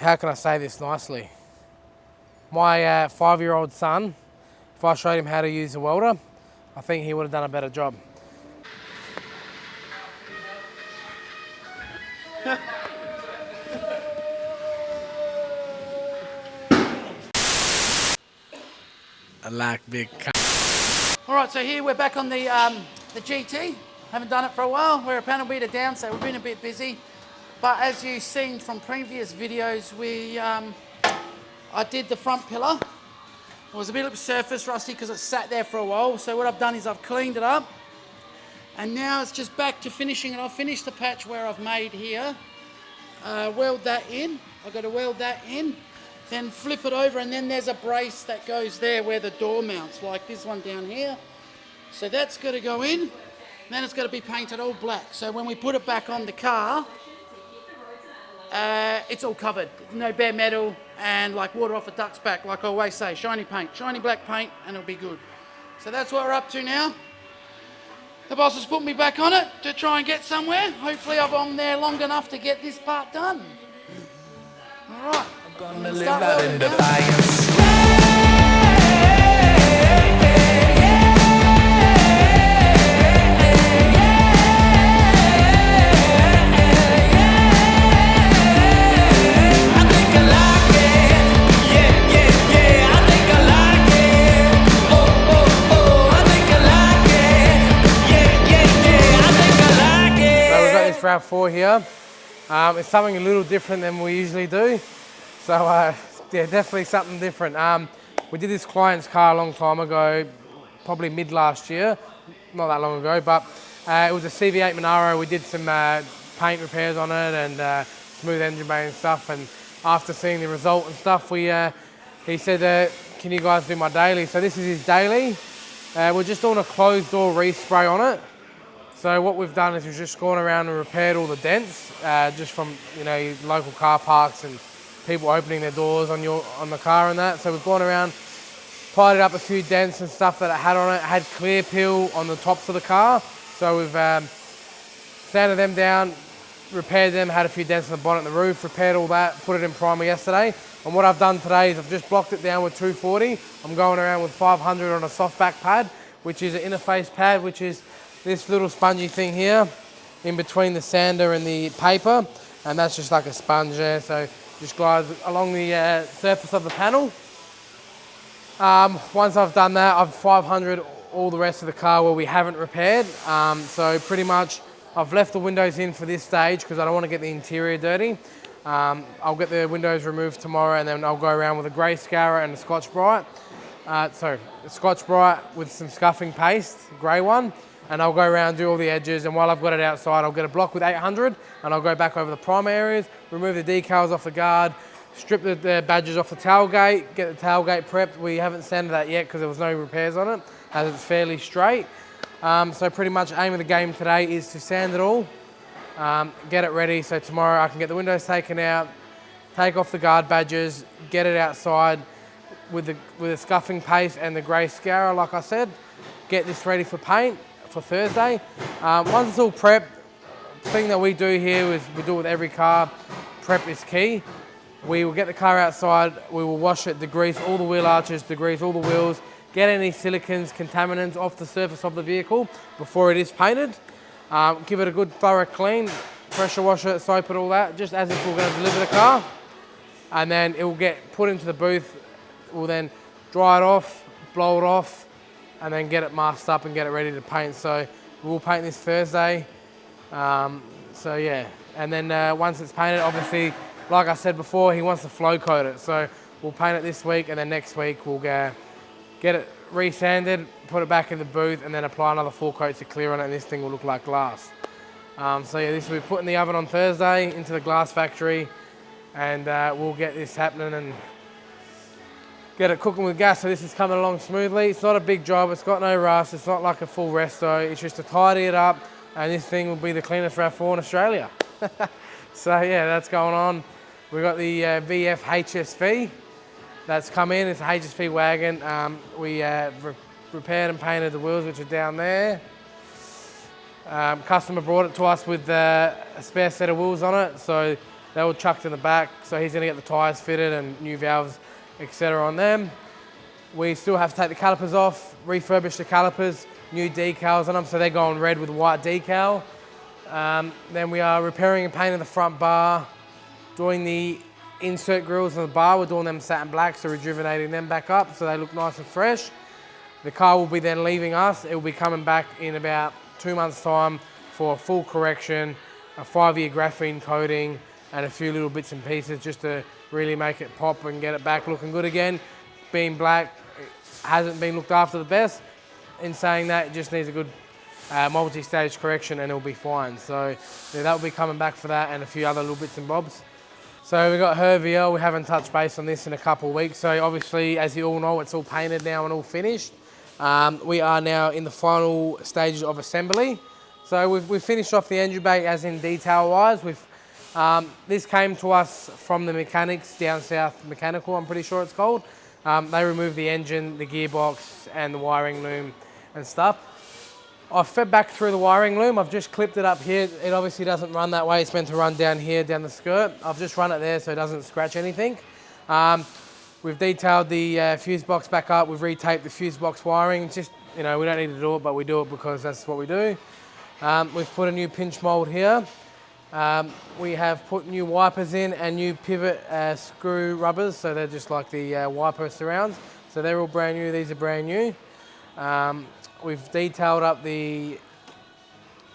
how can I say this nicely? My 5-year-old son, if I showed him how to use a welder, I think he would have done a better job. I like big. All right, so here we're back on the GT. Haven't done it for a while. We're a panel beater down, so we've been a bit busy. But as you've seen from previous videos, I did the front pillar. It was a bit of surface rusty because it sat there for a while. So what I've done is I've cleaned it up. And now it's just back to finishing it. I've finished the patch where I've made here. Weld that in. I've got to weld that in. Then flip it over, and then there's a brace that goes there where the door mounts, like this one down here. So that's got to go in. Then it's got to be painted all black. So when we put it back on the car, it's all covered. No bare metal and like water off a duck's back, like I always say, shiny paint, shiny black paint, and it'll be good. So that's what we're up to now. The boss has put me back on it to try and get somewhere. Hopefully I'm on there long enough to get this part done. All right. I'm gonna live out in defiance. Round 4 here. It's something a little different than we usually do. So yeah, definitely something different. We did this client's car a long time ago, probably mid last year, not that long ago, but it was a CV8 Monaro. We did some paint repairs on it and smooth engine bay and stuff. And after seeing the result and stuff, he said, can you guys do my daily? So this is his daily. We're just doing a closed door respray on it. So what we've done is we've just gone around and repaired all the dents, just from local car parks and people opening their doors on the car and that. So we've gone around, tidied up a few dents and stuff that it had on it. It had clear peel on the tops of the car. So we've sanded them down, repaired them, had a few dents on the bonnet and the roof, repaired all that, put it in primer yesterday. And what I've done today is I've just blocked it down with 240. I'm going around with 500 on a soft back pad, which is an interface pad, which is this little spongy thing here in between the sander and the paper, and that's just like a sponge there, so just glides along the surface of the panel. Once I've done that, I've 500 all the rest of the car where we haven't repaired. So pretty much I've left the windows in for this stage because I don't want to get the interior dirty. I'll get the windows removed tomorrow, and then I'll go around with a grey scourer and a Scotch Brite. A Scotch Brite with some scuffing paste, grey one. And I'll go around, do all the edges, and while I've got it outside, I'll get a block with 800, and I'll go back over the primer areas, remove the decals off the guard, strip the badges off the tailgate, get the tailgate prepped. We haven't sanded that yet because there was no repairs on it, as it's fairly straight. So pretty much aim of the game today is to sand it all, get it ready, so tomorrow I can get the windows taken out, take off the guard badges, get it outside with the scuffing paste and the grey scourer, like I said, get this ready for paint for Thursday. Once it's all prepped, the thing that we do here is we do it with every car. Prep is key. We will get the car outside, we will wash it, degrease all the wheel arches, degrease all the wheels, get any silicons, contaminants off the surface of the vehicle before it is painted. Give it a good thorough clean, pressure wash it, soap it, all that, just as if we're going to deliver the car. And then it will get put into the booth. We'll then dry it off, blow it off, and then get it masked up and get it ready to paint. So we'll paint this Thursday. So yeah, and then once it's painted, obviously, like I said before, he wants to flow coat it. So we'll paint it this week, and then next week we'll get it resanded, put it back in the booth, and then apply another full coat to clear on it, and this thing will look like glass. So yeah, this will be put in the oven on Thursday into the glass factory, and we'll get this happening and get it cooking with gas. So this is coming along smoothly. It's not a big job, it's got no rust, it's not like a full resto, it's just to tidy it up, and this thing will be the cleanest RAV4 in Australia. So yeah, that's going on. We've got the VF HSV that's come in. It's a HSV wagon. We repaired and painted the wheels, which are down there. Customer brought it to us with a spare set of wheels on it, so They're all chucked in the back, so he's gonna get the tyres fitted and new valves, etc. on them. We still have to take the calipers off, refurbish the calipers, new decals on them, so they're going red with white decal. Then we are repairing and painting the front bar, doing the insert grills on the bar. We're doing them satin black, so rejuvenating them back up so they look nice and fresh. The car will be then leaving us. It will be coming back in about 2 months' time for a full correction, a 5-year graphene coating, and a few little bits and pieces just to really make it pop and get it back looking good again. Being black, it hasn't been looked after the best. In saying that, it just needs a good multi-stage correction and it'll be fine. So yeah, that will be coming back for that and a few other little bits and bobs. So we got her VL. We haven't touched base on this in a couple of weeks. So obviously, as you all know, it's all painted now and all finished. We are now in the final stages of assembly. So we've finished off the engine bay as in detail-wise. This came to us from the mechanics, Down South Mechanical, I'm pretty sure it's called. They removed the engine, the gearbox, and the wiring loom and stuff. I've fed back through the wiring loom. I've just clipped it up here. It obviously doesn't run that way. It's meant to run down here, down the skirt. I've just run it there so it doesn't scratch anything. We've detailed the fuse box back up. We've retaped the fuse box wiring. Just, you know, we don't need to do it, but we do it because that's what we do. We've put a new pinch mold here. We have put new wipers in and new pivot screw rubbers. So they're just like the wiper surrounds. So they're all brand new. These are brand new. We've detailed up the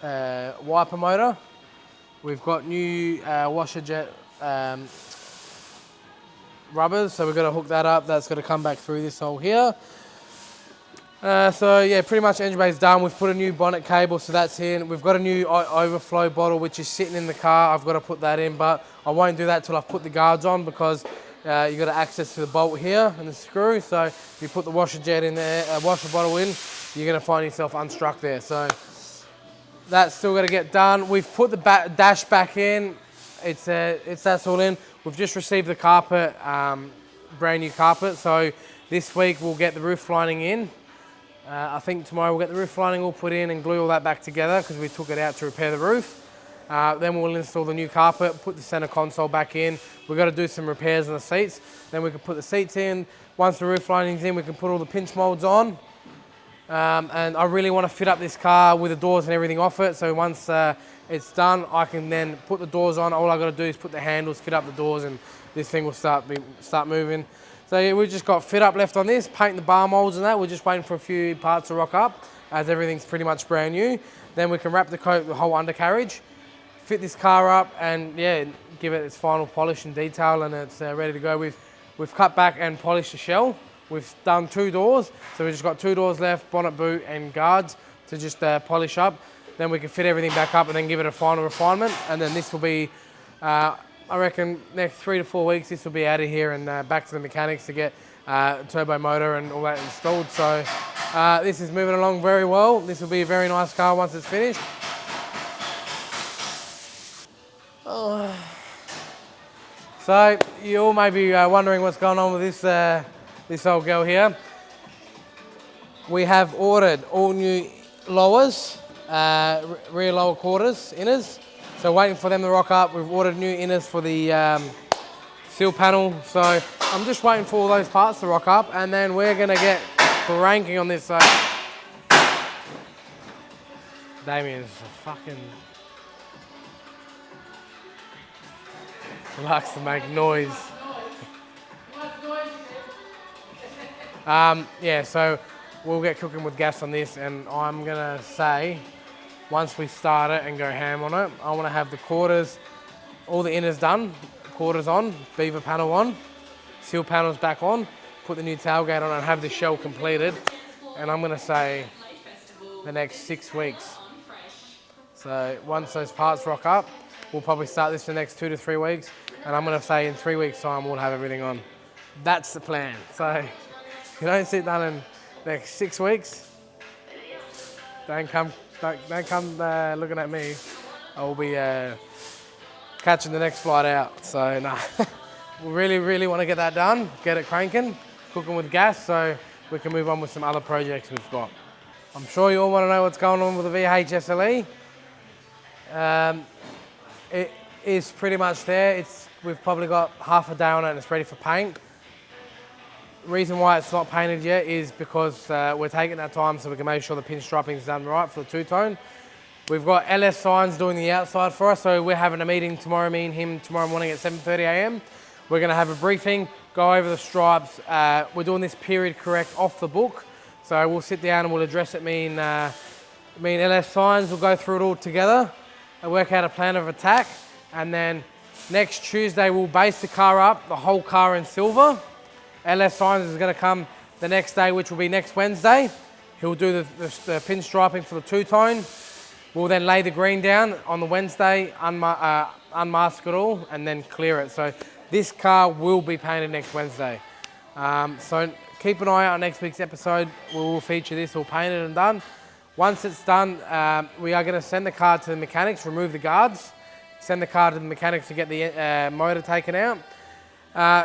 wiper motor. We've got new washer jet rubbers, so we've got to hook that up. That's got to come back through this hole here. So yeah, pretty much engine bay's done. We've put a new bonnet cable, so that's in. We've got a new overflow bottle, which is sitting in the car. I've got to put that in, but I won't do that till I've put the guards on because you've got access to the bolt here and the screw. So if you put the washer jet in there, washer bottle in, you're going to find yourself unstruck there. So that's still got to get done. We've put the dash back in. That's all in. We've just received the carpet, brand new carpet. So this week we'll get the roof lining in. I think tomorrow we'll get the roof lining all put in and glue all that back together because we took it out to repair the roof. Then we'll install the new carpet, put the center console back in. We've got to do some repairs on the seats. Then we can put the seats in. Once the roof lining's in, we can put all the pinch molds on. And I really want to fit up this car with the doors and everything off it. So once it's done, I can then put the doors on. All I got to do is put the handles, fit up the doors, and this thing will start moving. So yeah, we've just got fit up left on this, paint the bar molds and that. We're just waiting for a few parts to rock up as everything's pretty much brand new. Then we can wrap the coat, the whole undercarriage, fit this car up and yeah, give it its final polish and detail and it's ready to go. We've cut back and polished the shell. We've done 2 doors, so we've just got 2 doors left, bonnet boot and guards to just polish up. Then we can fit everything back up and then give it a final refinement. And then this will be, I reckon, next 3 to 4 weeks, this will be out of here and back to the mechanics to get turbo motor and all that installed. So this is moving along very well. This will be a very nice car once it's finished. Oh. So you all may be wondering what's going on with this old girl here. We have ordered all new lowers, rear lower quarters, inners. So waiting for them to rock up. We've ordered new inners for the seal panel. So I'm just waiting for all those parts to rock up and then we're gonna get cranking on this. So Damien's fucking likes to make noise. Yeah, so we'll get cooking with gas on this and I'm gonna say once we start it and go ham on it, I want to have the quarters, all the inners done, quarters on, beaver panel on, seal panels back on, put the new tailgate on and have the shell completed. And I'm gonna say the next 6 weeks. So once those parts rock up, we'll probably start this the next 2 to 3 weeks. And I'm gonna say in 3 weeks time, we'll have everything on. That's the plan. So if you don't sit down in the next 6 weeks, don't come looking at me. I'll be catching the next flight out. So no, we really want to get that done, get it cranking, cooking with gas so we can move on with some other projects we've got. I'm sure you all want to know what's going on with the VH SLE. is pretty much there. We've probably got half a day on it and it's ready for paint. Reason why it's not painted yet is because we're taking our time so we can make sure the pinstriping is done right for the two-tone. We've got LS Signs doing the outside for us, so we're having a meeting tomorrow, me and him, tomorrow morning at 7:30 a.m. We're gonna have a briefing, go over the stripes. We're doing this period correct off the book, so we'll sit down and we'll address it, me and LS Signs, we'll go through it all together and work out a plan of attack. And then next Tuesday, we'll base the car up, the whole car in silver. LS Signs is gonna come the next day, which will be next Wednesday. He'll do the pinstriping for the two-tone. We'll then lay the green down on the Wednesday, unmask it all, and then clear it. So this car will be painted next Wednesday. So keep an eye out on next week's episode. We will feature this all painted and done. Once it's done, we are gonna send the car to the mechanics, remove the guards, send the car to the mechanics to get the motor taken out.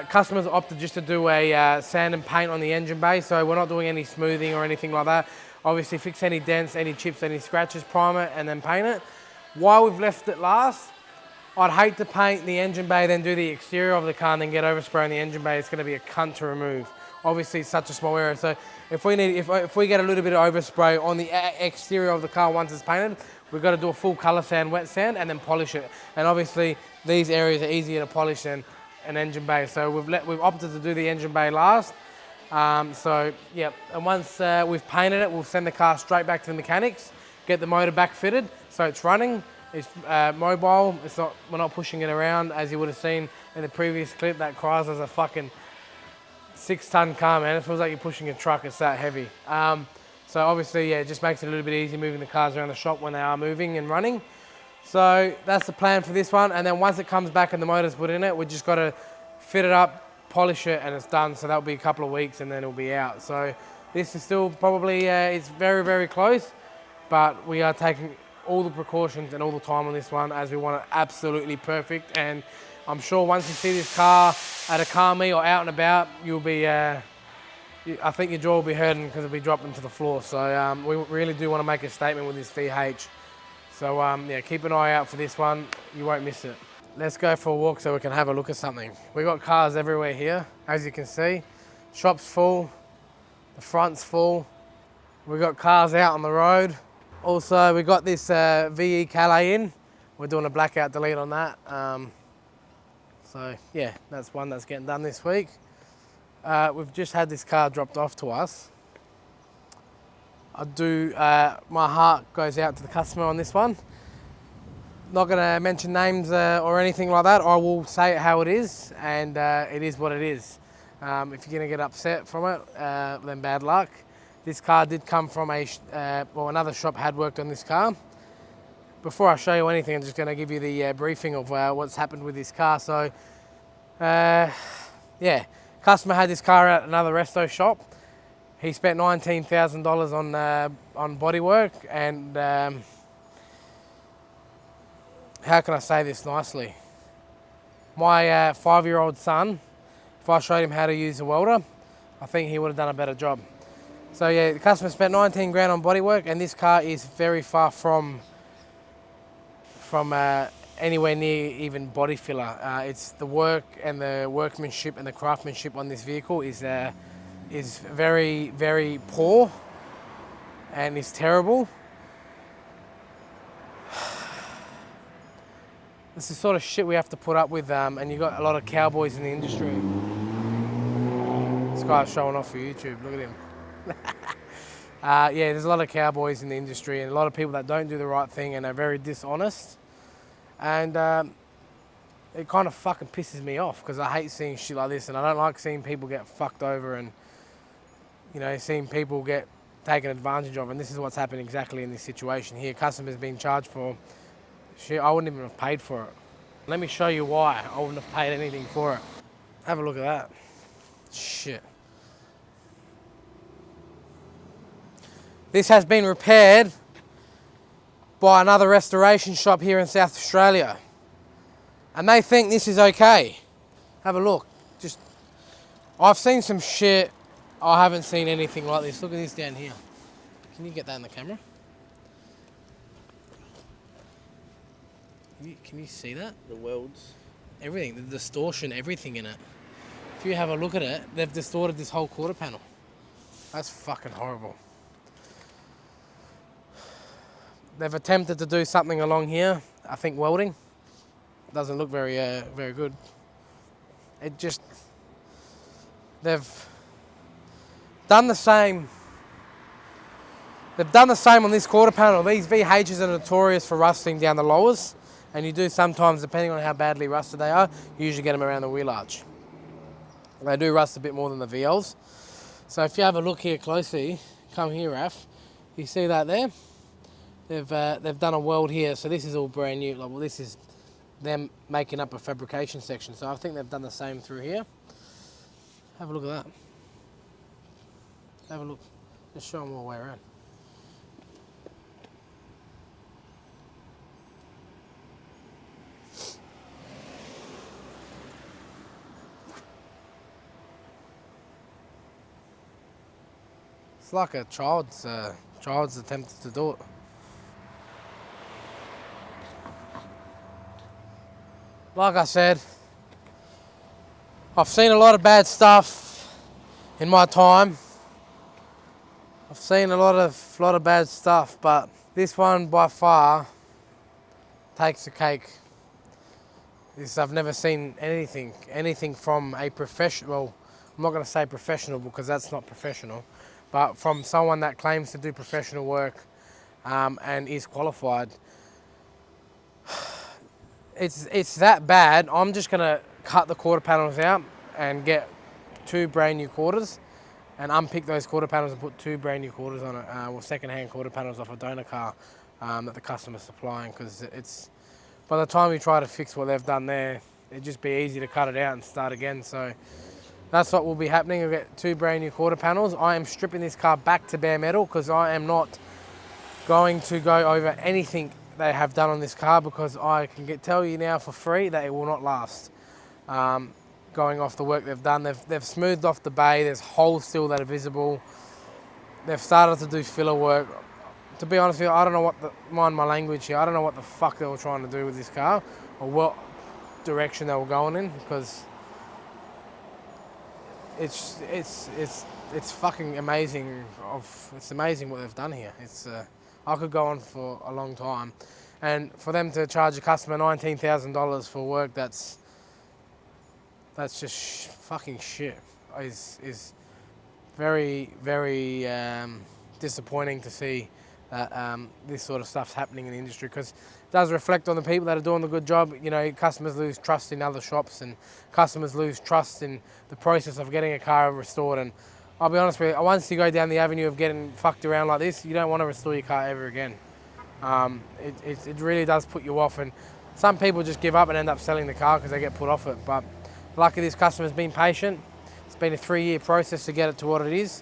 Customers opted just to do a sand and paint on the engine bay, so we're not doing any smoothing or anything like that. Obviously fix any dents, any chips, any scratches, prime it and then paint it. While we've left it last, I'd hate to paint the engine bay, then do the exterior of the car and then get overspray on the engine bay. It's gonna be a cunt to remove. Obviously it's such a small area, so if we get a little bit of overspray on the exterior of the car once it's painted, we've got to do a full color sand, wet sand, and then polish it. And obviously these areas are easier to polish than an engine bay, so we've opted to do the engine bay last. So yeah, and once we've painted it, we'll send the car straight back to the mechanics, get the motor back fitted, so it's running, it's mobile, we're not pushing it around as you would have seen in the previous clip. That Chrysler's a fucking 6-ton car, man. It feels like you're pushing a truck, it's that heavy. So obviously, yeah, it just makes it a little bit easier moving the cars around the shop when they are moving and running. So that's the plan for this one, and then once it comes back and the motor's put in it, we just got to fit it up, polish it, and it's done. So that'll be a couple of weeks and then it'll be out. So this is still probably, it's very, very close, but we are taking all the precautions and all the time on this one as we want it absolutely perfect. And I'm sure once you see this car at a car meet or out and about, you'll be, I think your jaw will be hurting because it'll be dropping to the floor. So we really do want to make a statement with this VH. So yeah, keep an eye out for this one. You won't miss it. Let's go for a walk so we can have a look at something. We've got cars everywhere here, as you can see. Shop's full, the front's full. We've got cars out on the road. Also, we got this VE Calais in. We're doing a blackout delete on that. So yeah, that's one that's getting done this week. We've just had this car dropped off to us. My heart goes out to the customer on this one. Not gonna mention names or anything like that. I will say it how it is, and it is what it is. If you're gonna get upset from it, then bad luck. This car did come from another shop had worked on this car. Before I show you anything, I'm just gonna give you the briefing of what's happened with this car. So, yeah, customer had this car at another resto shop. He spent $19,000 on bodywork, and how can I say this nicely? My 5-year-old son, if I showed him how to use a welder, I think he would have done a better job. So yeah, the customer spent 19 grand on bodywork, and this car is very far from anywhere near even body filler. It's the work and the workmanship and the craftsmanship on this vehicle is very, very poor and is terrible. This is sort of shit we have to put up with, and you've got a lot of cowboys in the industry. This guy's showing off for YouTube, look at him. Yeah, there's a lot of cowboys in the industry and a lot of people that don't do the right thing and are very dishonest. And it kind of fucking pisses me off because I hate seeing shit like this, and I don't like seeing people get fucked over and, you know, seeing people get taken advantage of. And this is what's happened exactly in this situation here. Customers being charged for shit I wouldn't even have paid for it. Let me show you why I wouldn't have paid anything for it. Have a look at that. Shit. This has been repaired by another restoration shop here in South Australia. And they think this is okay. Have a look. I've seen some shit. I haven't seen anything like this. Look at this down here. Can you get that in the camera? Can you see that? The welds. Everything, the distortion, everything in it. If you have a look at it, they've distorted this whole quarter panel. That's fucking horrible. They've attempted to do something along here. I think welding doesn't look very good. It just, they've done the same. They've done the same on this quarter panel. These VHs are notorious for rusting down the lowers, and you do sometimes, depending on how badly rusted they are, you usually get them around the wheel arch. They do rust a bit more than the VLs. So if you have a look here closely, come here, Raf, you see that there? They've done a weld here, so this is all brand new. Like, well, this is them making up a fabrication section. So I think they've done the same through here. Have a look at that. Have a look. Just show them all the way around. It's like a child's attempted to do it. Like I said, I've seen a lot of bad stuff in my time. I've seen a lot of bad stuff, but this one by far takes the cake. I've never seen anything from a professional. Well, I'm not going to say professional because that's not professional, but from someone that claims to do professional work and is qualified. It's that bad. I'm just gonna cut the quarter panels out and get 2 brand new quarters and unpick those quarter panels and put 2 brand new quarters on it, or second-hand quarter panels off a donor car that the customer's supplying, because it's, by the time you try to fix what they've done there, it'd just be easy to cut it out and start again. So that's what will be happening. We'll get 2 brand new quarter panels. I am stripping this car back to bare metal because I am not going to go over anything they have done on this car, because I can tell you now for free that it will not last. Going off the work they've done, they've smoothed off the bay. There's holes still that are visible. They've started to do filler work. To be honest with you, I don't know mind my language here, I don't know what the fuck they were trying to do with this car or what direction they were going in, because it's fucking amazing. It's amazing what they've done here. I could go on for a long time, and for them to charge a customer $19,000 for work that's just fucking shit is very, very disappointing to see that this sort of stuff's happening in the industry, because it does reflect on the people that are doing the good job. You know, customers lose trust in other shops, and customers lose trust in the process of getting a car restored. And I'll be honest with you, once you go down the avenue of getting fucked around like this, you don't want to restore your car ever again. It really does put you off, and some people just give up and end up selling the car because they get put off it. But luckily this customer's been patient. It's been a 3-year process to get it to what it is.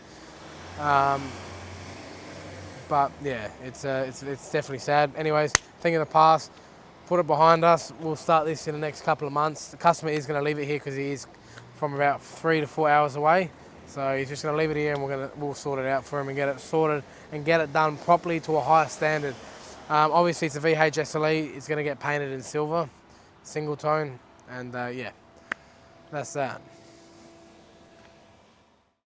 But yeah, it's definitely sad. Anyways, thing in the past, put it behind us. We'll start this in the next couple of months. The customer is going to leave it here because he is from about 3 to 4 hours away. So he's just going to leave it here, and we'll sort it out for him and get it sorted and get it done properly to a higher standard. Obviously it's a VH SLE. It's going to get painted in silver, single tone, and yeah, that's that.